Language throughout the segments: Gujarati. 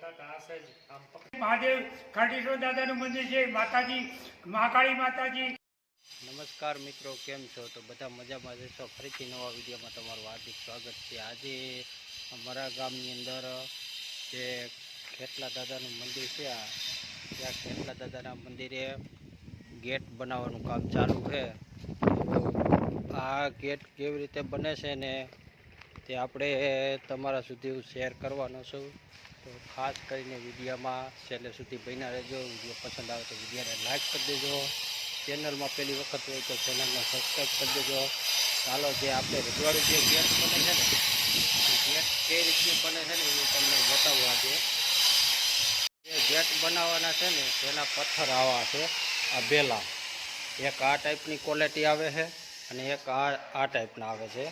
મહાદેવ ખાટીશ્વર દાદાનું મંદિર છે, માતાજી મહાકાળી માતાજી। નમસ્કાર મિત્રો, કેમ છો? તો બધા મજામાં જશો। ફરીથી નવા વિડીયોમાં તમારું હાર્દિક સ્વાગત છે। આજે અમારા ગામની અંદર જે ખેતલા દાદાનું મંદિર છે, ત્યાં ખેતલા દાદાના મંદિરે ગેટ બનાવવાનું કામ ચાલુ છે। આ ગેટ કેવી રીતે બને છે ને તે આપણે તમારા સુધી શેર કરવાનો છું। તો ખાસ કરીને વિડીયોમાં છેલ્લે સુધી બન્યા રહેજો। વિડીયો પસંદ આવે તો વિડીયોને લાઈક કરી દેજો। ચેનલમાં પહેલી વખત હોય તો ચેનલને સબસ્ક્રાઈબ કરી દેજો। ચાલો, જે આપણે રજવાડું જે ગેટ બને છે ને, એ ગેટ કઈ રીતની બને છે ને એ તમને બતાવવા આજે। જે ગેટ બનાવવાના છે ને તેના પથ્થર આવા છે, આ બેલા। એક આ ટાઈપની ક્વોલિટી આવે છે અને એક આ ટાઈપના આવે છે।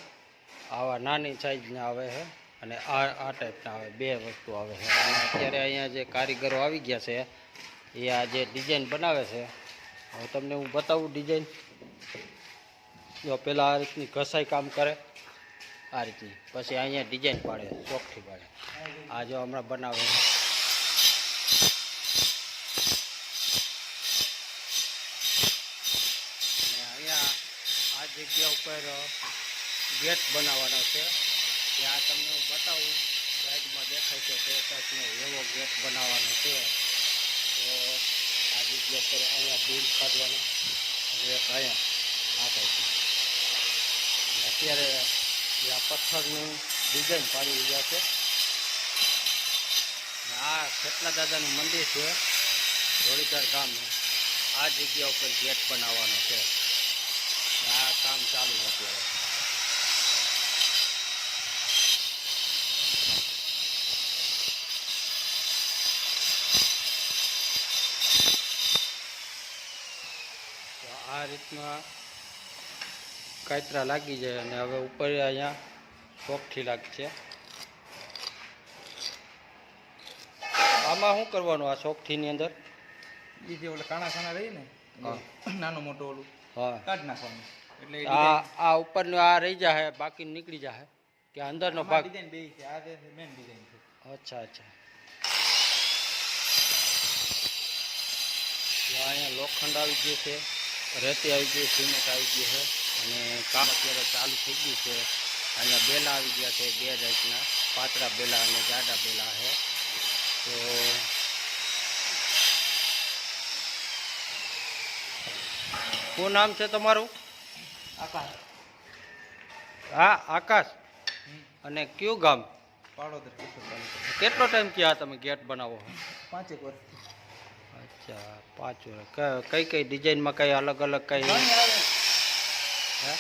આવા નાની સાઈઝના આવે છે અને આ ટાઈપના આવે, બે વસ્તુ આવે છે। અને અત્યારે અહીંયા જે કારીગરો આવી ગયા છે એ આ જે ડિઝાઇન બનાવે છે, હવે તમને હું બતાવું ડિઝાઇન। જો પહેલાં આ રીતની ઘસાઈ કામ કરે, આ રીતની, પછી અહીંયા ડિઝાઇન પાડે, ચોકથી પાડે। આ જો હમણાં બનાવે છે, અને અહીંયા આ જગ્યા ઉપર ગેટ બનાવવાનો છે। ત્યાં તમને હું બતાવું, સાઈડમાં દેખાય છે તે ટાઈપનો એવો ગેટ બનાવવાનો છે। તો આ જગ્યા પર અહીંયા બિલ કાઢવાનો અને એક અહીંયા આ ટાઈપનું। અત્યારે આ પથ્થરનું ડિઝાઇન પાડી રહ્યા છે। આ ખેતલા દાદાનું મંદિર છે, જોડીદાર ગામ। આ જગ્યા ઉપર ગેટ બનાવવાનો છે, આ કામ ચાલુ અત્યારે। આ રીતના કાતરા લાગી જાય અને હવે ઉપર અહીંયા ચોકઠી લાગશે। આમાં શું કરવાનું? આ ચોકઠીની અંદર એ જે ઓલા કાણા રહી ને, નાનો મોટો ઓલું હા કાઢ નાખવાનું, એટલે આ ઉપરનું આ રહી જાય, બાકી નીકળી જાય કે અંદરનો ભાગ ડિઝાઇન બે છે। આ જે મેન ડિઝાઇન છે। અચ્છા અચ્છા। અહીંયા લોખંડ આવી ગયું છે, રેતી આવી ગઈ, સિમેન્ટ આવી ગયું છે અને કામ અત્યારે ચાલુ થઈ ગયું છે। અહીંયા બેલા આવી ગયા છે, બે જાતના, પાતળા બેલા અને જાડા બેલા છે। તો શું નામ છે તમારું? આકાશ। હા, આકાશ। અને કયું ગામ? પાડોદર, કેશોદ તાલુકો। કેટલો ટાઈમ થયા તમે ગેટ બનાવો? 5 વર્ષ। અચ્છા, 5 વર્ષ। કઈ કઈ ડિઝાઇનમાં કઈ અલગ અલગ કઈ ઘણી આવે, હે?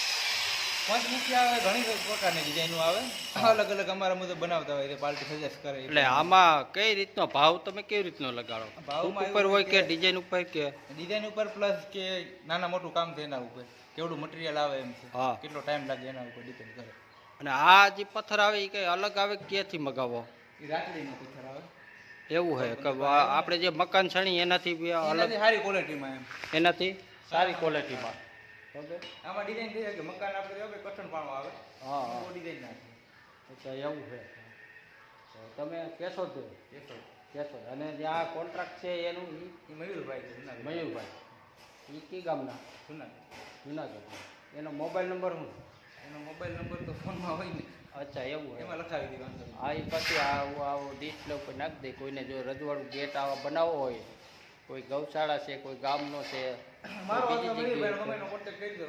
પંચમુખી આવે, ઘણી પ્રકારની ડિઝાઇનો આવે, અલગ અલગ અમારા મુજબ બનાવતા હોય, પાર્ટી સજેસ્ટ કરે। એટલે આમાં કઈ રીતનો ભાવ તમે કેવી રીતનો લગાડો? ભાવમાં ઉપર હોય કે ડિઝાઇન ઉપર કે ડિઝાઇન ઉપર પ્લસ કે નાના મોટું કામ છે એના ઉપર, કેવડું મટીરિયલ આવે એમ છે, હા, કેટલો ટાઈમ લાગે એના ઉપર ડિપેન્ડ કરે। અને આ જે પથ્થર આવે એ કઈ અલગ આવે, ક્યાંથી મગાવો? એ રાતડીનો પથ્થર આવે, એવું છે કે આપણે જે મકાન છણી એનાથી બી અલગ, એનાથી સારી ક્વોલિટીમાં એમ, એનાથી સારી ક્વોલિટીમાં? આમાં ડિઝાઇન થઈ જાય કે મકાન આપણે કેવું કે કઠણ પાણો આવે, હા હા, ડિઝાઇન નાખે। અચ્છા એવું છે। તો તમે કેશોદ છો? કેશોદ। કેશોદ। અને જે આ કોન્ટ્રાક્ટ છે એનું એ મયુરભાઈ છે, જુનાગઢ। મયુરભાઈ, એ કઈ ગામના? જુનાગઢ। જુનાગઢ। એનો મોબાઈલ નંબર શું? એનો મોબાઈલ નંબર તો ફોનમાં હોય ને, અચ્છા એવું છે, એમાં લખાવી દે, વાંધો નહીં। હા, એ પછી આવું ડિસ્પ્લે ઉપર નાખી દે। કોઈને જો રજવાડું ગેટ આવા બનાવવો હોય, કોઈ ગૌશાળા છે, કોઈ ગામનો છે, મારો બીજી મયુરભાઈ જગ્યાએ ગમે એનો કોન્ટેક્ટ કરી દો।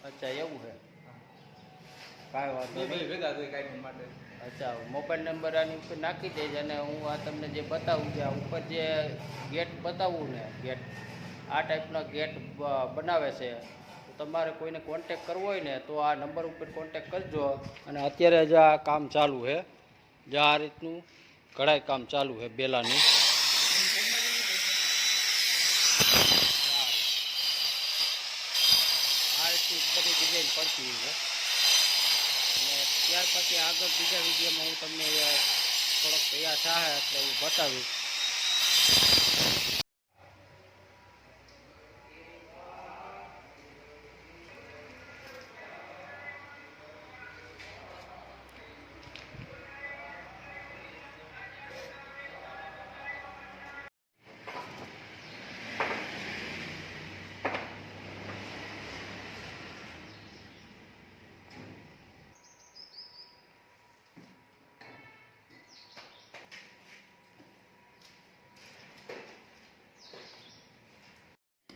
અચ્છા એવું છે, કાંઈ વાંધો બે નહીં। ભેગા થઈ કાઢવા માટે। અચ્છા, મોબાઈલ નંબર આની ઉપર નાખી દઈશ અને હું આ તમને જે બતાવું કે આ ઉપર જે ગેટ બતાવવું ને, ગેટ આ ટાઈપનો ગેટ બનાવે છે, તો તમારે કોઈને કોન્ટેક કરવો હોય ને તો આ નંબર ઉપર કોન્ટેક કરજો। અને અત્યારે જ આ કામ ચાલુ છે, જે આ રીતનું કઢાઈ કામ ચાલુ છે બેલાનું। આ રીતની બધી ડિઝાઇન પડતી હોય છે અને ત્યાર પછી આગળ બીજા વિડીયોમાં હું તમને થોડોક તૈયાર થાય એટલે હું બતાવીશ।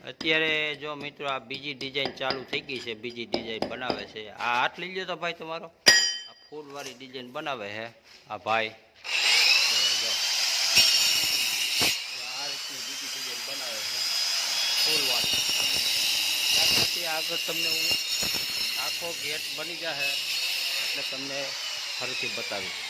અત્યારે જો મિત્રો આ બીજી ડિઝાઇન ચાલુ થઈ ગઈ છે, બીજી ડિઝાઇન બનાવે છે. આ હાથ લઈ લ્યો તો ભાઈ તમારો, આ ફૂલવાળી ડિઝાઇન બનાવે છે આ ભાઈ. જો આ રીતની બીજી ડિઝાઇન બનાવે છે ફૂલવાળી. ત્યારથી આગળ તમને હું આખો ગેટ બની જશે એટલે તમને ફરીથી બતાવીશ.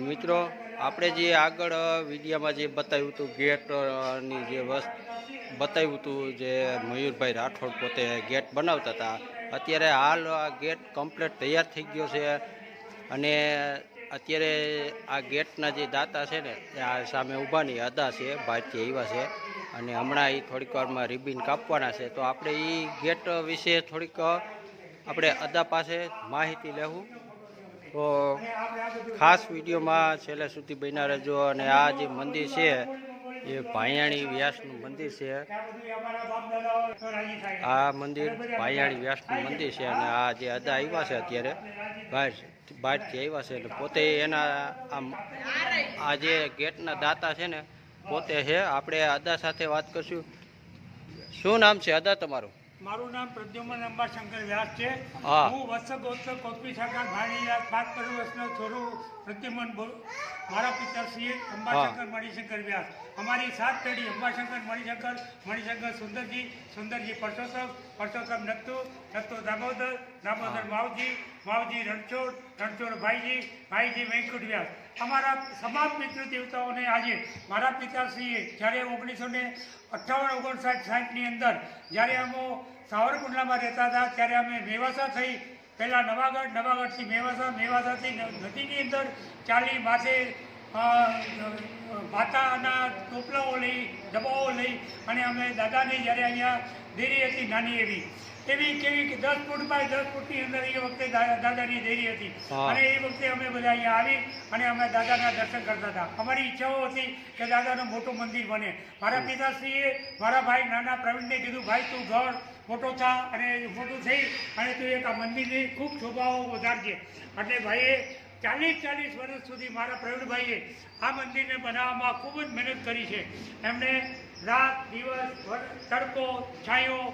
મિત્રો આપણે જે આગળ વિડીયામાં જે બતાવ્યું હતું ગેટની જે બતાવ્યું હતું, જે મયુરભાઈ રાઠોડ પોતે ગેટ બનાવતા હતા, અત્યારે હાલ આ ગેટ કમ્પ્લીટ તૈયાર થઈ ગયો છે. અને અત્યારે આ ગેટના જે દાતા છે ને એ આ સામે ઊભાની અદા છે, ભારતીય આવ્યા છે અને હમણાં એ થોડીક વારમાં રિબિન કાપવાના છે. તો આપણે એ ગેટ વિશે થોડીક આપણે અદા પાસે માહિતી લેવું. તો ખાસ વિડીયોમાં છેલ્લે સુધી બન્યા રહેજો. અને આ જે મંદિર છે એ ભાયાણી વ્યાસનું મંદિર છે. આ મંદિર ભાયાણી વ્યાસનું મંદિર છે. અને આ જે અદા આવ્યા છે અત્યારે બહારથી આવ્યા છે, એટલે પોતે એના આ જે ગેટના દાતા છે ને પોતે છે. આપણે અદા સાથે વાત કરશું. શું નામ છે અદા તમારું? મારું નામ પ્રદ્યુમન અંબાશંકર વ્યાસ છે. હા. હું વત્સક ગોત્સક કોપી શાખા ભાણી વ્યાસ 5 વર્ષનો છોરું પ્રદ્યુમન મારા પિતાશ્રી અંબાશંકર મણિશંકર વ્યાસ. અમારી 7 પેઢી અંબાશંકર મણિશંકર સુંદરજી પરસોત્તમ નત્તુ દામોદર માવજી રણછોડ ભાઈજી વૈકુંઠ વ્યાસ. અમારા તમામ પિતૃ દેવતાઓને આજે મારા પિતાશ્રીએ જ્યારે 1958-59-60ની અંદર જ્યારે અમે સાવરકુંડલામાં રહેતા હતા ત્યારે અમે મેવાસા થઈ, પહેલાં નવાગઢથી મેવાસાથી નદીની અંદર ચાલી માથે ભાતાના ટોપલાઓ લઈ ડબ્બાઓ લઈ અને અમે દાદાની જ્યારે અહીંયા દેરી હતી નાની એવી કેવી 10 ફૂટ બાય 10 ફૂટની અંદર એ વખતે દાદાની દેરી હતી. અને એ વખતે અમે બધા અહીંયા આવી અને અમે દાદાના દર્શન કરતા હતા. અમારી ઈચ્છાઓ હતી કે દાદાનું મોટું મંદિર બને. મારા પિતાશ્રીએ મારા ભાઈ નાના પ્રવીણને કીધું, ભાઈ તું ઘર મોટો થા અને મોટું થઈ અને તું એક આ મંદિરની ખૂબ શોભાઓ વધારજે. એટલે ભાઈએ 40 વર્ષ સુધી મારા પ્રવીણભાઈએ આ મંદિરને બનાવવામાં ખૂબ જ મહેનત કરી છે. એમણે રાત દિવસ તડકો છાંયો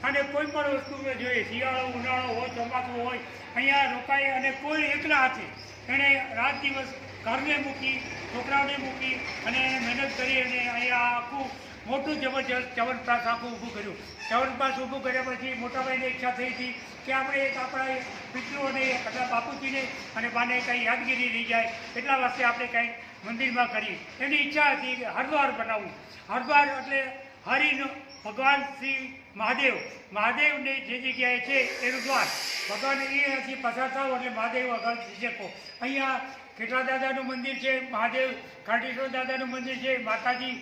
અને કોઈ પણ વસ્તુ જોઈએ, શિયાળો ઉનાળો હોય ચોમાસું હોય, અહીંયા રોકાઈ અને કોઈ એકલા હાથે એણે રાત દિવસ ઘરને મૂકી છોકરાઓને મૂકી અને મહેનત કરી અને અહીંયા આખું મોટું જબરજસ્ત ચવનપ્રાસ આખું ઊભું કર્યું. ચવનપ્રાસ ઊભું કર્યા પછી મોટાભાઈને ઈચ્છા થઈ હતી કે આપણે એક આપણા પિતૃઓને આપણા બાપુજીને અને બાને કંઈ યાદગીરી રહી જાય એટલા વાસ્તે આપણે કંઈ મંદિરમાં કરીએ. એની ઈચ્છા હતી કે હરદ્વાર બનાવવું. હરદ્વાર એટલે હરિનો ભગવાન શ્રી મહાદેવને જે જગ્યાએ છે એનું દ્વાર. ભગવાન અહીંયાથી પસાર થાવ એટલે મહાદેવ આગળ શકો. અહીંયા કેટલા દાદાનું મંદિર છે, મહાદેવ કાંટેશ્વર દાદાનું મંદિર છે, માતાજી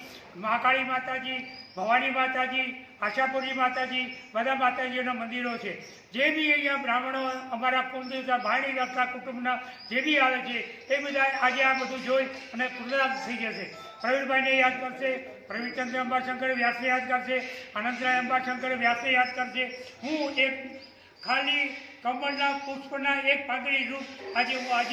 મહાકાળી માતાજી, ભવાની માતાજી, આશાપુરી માતાજી, બધા માતાજીઓના મંદિરો છે. જે બી અહીંયા બ્રાહ્મણો અમારા કુલદેવતા ભાણી વ્યાસના કુટુંબના જે બી આવે છે એ બધા આજે આ બધું જોઈ અને કૃતજ્ઞ થઈ જશે. પ્રવીણભાઈને યાદ કરશે, પ્રવીણચંદ્ર અંબાશંકર વ્યાસને યાદ કરશે, અનંતરાય અંબાશંકર વ્યાસને યાદ કરશે. હું એક ખાલી કમળના પુષ્પના એક પાંદડી રૂપ હું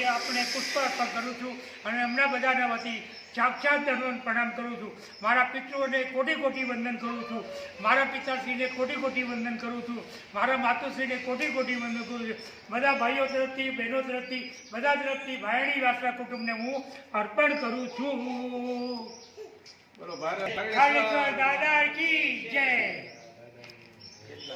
આપણે પુષ્પ અર્પણ કરું છું અને હમણાં બધાના વતી સાક્ષાત દંડવત પ્રણામ કરું છું. મારા પિતૃઓને કોટી વંદન કરું છું. મારા પિતાશ્રીને કોટી વંદન કરું છું. મારા માતુશ્રીને કોટી વંદન કરું છું. બધા ભાઈઓ તરફથી, બહેનો તરફથી, બધા તરફથી ભાયણી વ્યાસના કુટુંબને હું અર્પણ કરું છું. દાદા કી જય.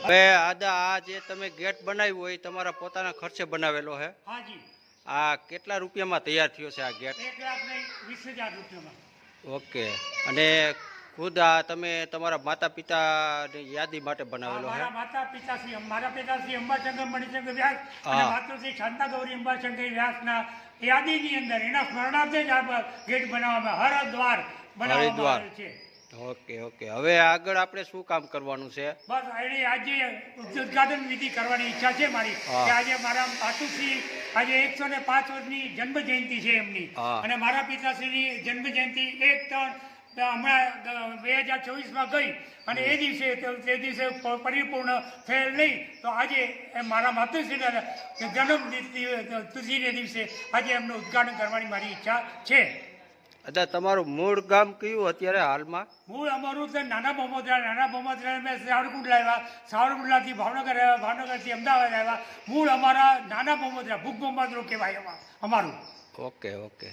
હવે આદા આ જે તમે ગેટ બનાવ્યું હોય તમારા પોતાના ખર્ચે બનાવેલો છે? હાજી. આ કેટલા રૂપિયામાં તૈયાર થયો છે આ ગેટ? 1,20,000 રૂપિયામાં. ઓકે. અને ખુદ આ તમે તમારા માતા પિતાની યાદી માટે બનાવેલો છે. મારા પિતાશ્રી અંબાશંકર મણિશંકર વ્યાસ અને હા. માતૃશ્રી શાંતા ગૌરી અંબાશંકર વ્યાસના યાદીની અંદર એના સ્મરણાર્થે જ આ ગેટ બનાવવામાં હરિદ્વાર બનાવવામાં હરિદ્વાર. આવેલ છે. Okay okay. હવે આગળ આપણે શું કામ કરવાનું છે? બસ એની આજે ઉદ્ઘાટન વિધિ કરવાની ઈચ્છા છે મારી હા. કે આજે મારા માતુશ્રી આજે 105 વર્ષની જન્મ જયંતિ છે એમની હા. અને મારા પિતાશ્રીની જન્મ જયંતિ 1/3 હમણાં 2024માં ગઈ અને એ દિવસે તે દિવસે પરિપૂર્ણ થયેલ નહીં તો આજે મારા માતુશ્રીના જન્મ તિથિને દિવસે આજે એમનું ઉદ્ઘાટન કરવાની મારી ઈચ્છા છે. અચ્છા, તમારું મૂળ ગામ કયું અત્યારે હાલમાં? મૂળ અમારું તો નાના બમોદરા મેં સાવરકુંડ લાવ્યા, સાવરકુંડલાથી ભાવનગર આવ્યા, ભાવનગરથી અમદાવાદ આવ્યા. મૂળ અમારા નાના બમોદરા ભૂખ બમોદરો કહેવાય અમારું. Okay okay.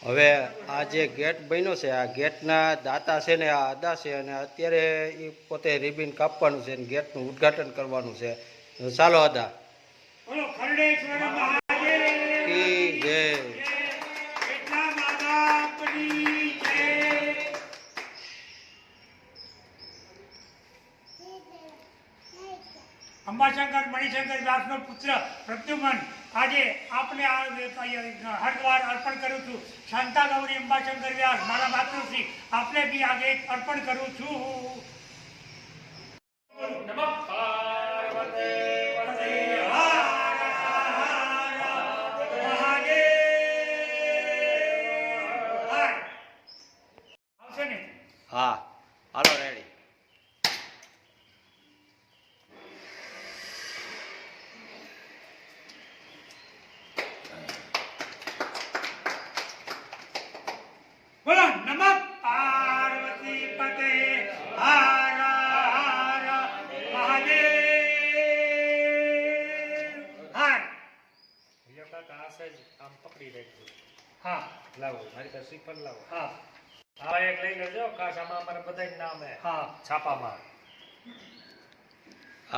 હવે આ જે ગેટ બન્યો છે, આ ગેટના દાતા છે ને આ અદા છે અને અત્યારે એ પોતે રિબિન કાપવાનું છે અને ગેટનું ઉદ્ઘાટન કરવાનું છે. ચાલો અદા. બોલો ખરડેશ્વર મહાદેવ કી જય. એટલા માતાની જય. અંબાશંકર મણિશંકર વ્યાસનો પુત્ર પ્રદ્યુમન આજે આપને આ હરિદ્વાર અર્પણ કરું છું. શાંતા ગૌરી અંબાશંકર વ્યાસ મારા માતૃશ્રી આપને બી આજે અર્પણ કરું છું. નમઃ પાર્વતી પતે હર હર મહાદેવ. આવશે ને? હા, હાલો રેડી. બોલો નમઃ પાર્વતી પતે હર હર મહાદેવ. હર. હા લાવો મારી પાસે શ્રીફળ લાવો. હા આ એક લઈ લેજો ખાસ આમાં અમારા બધા નામ હે હા છાપામાં.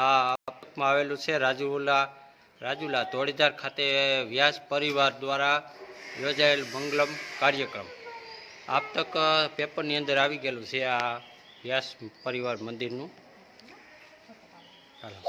આ આપમાં આવેલું છે રાજુલા ધોળીધાર ખાતે વ્યાસ પરિવાર દ્વારા યોજાયેલ મંગલમ કાર્યક્રમ. આપ તક પેપરની અંદર આવી ગયેલું છે આ વ્યાસ પરિવાર મંદિરનું. ચાલો.